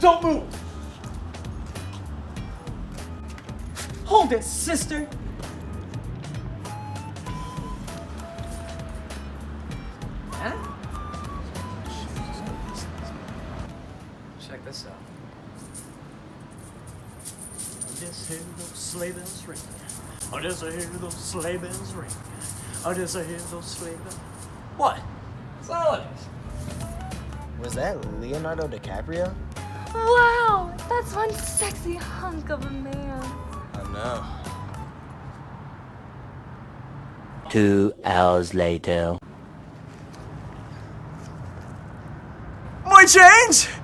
Don't move! Hold it, sister! Huh? Check this out. I just hear those sleigh bells ring. I just hear those sleigh bells ring. I just hear those sleigh bells. What? It's holidays. Was that Leonardo DiCaprio? Wow, that's one sexy hunk of a man. I know. 2 hours later. My change!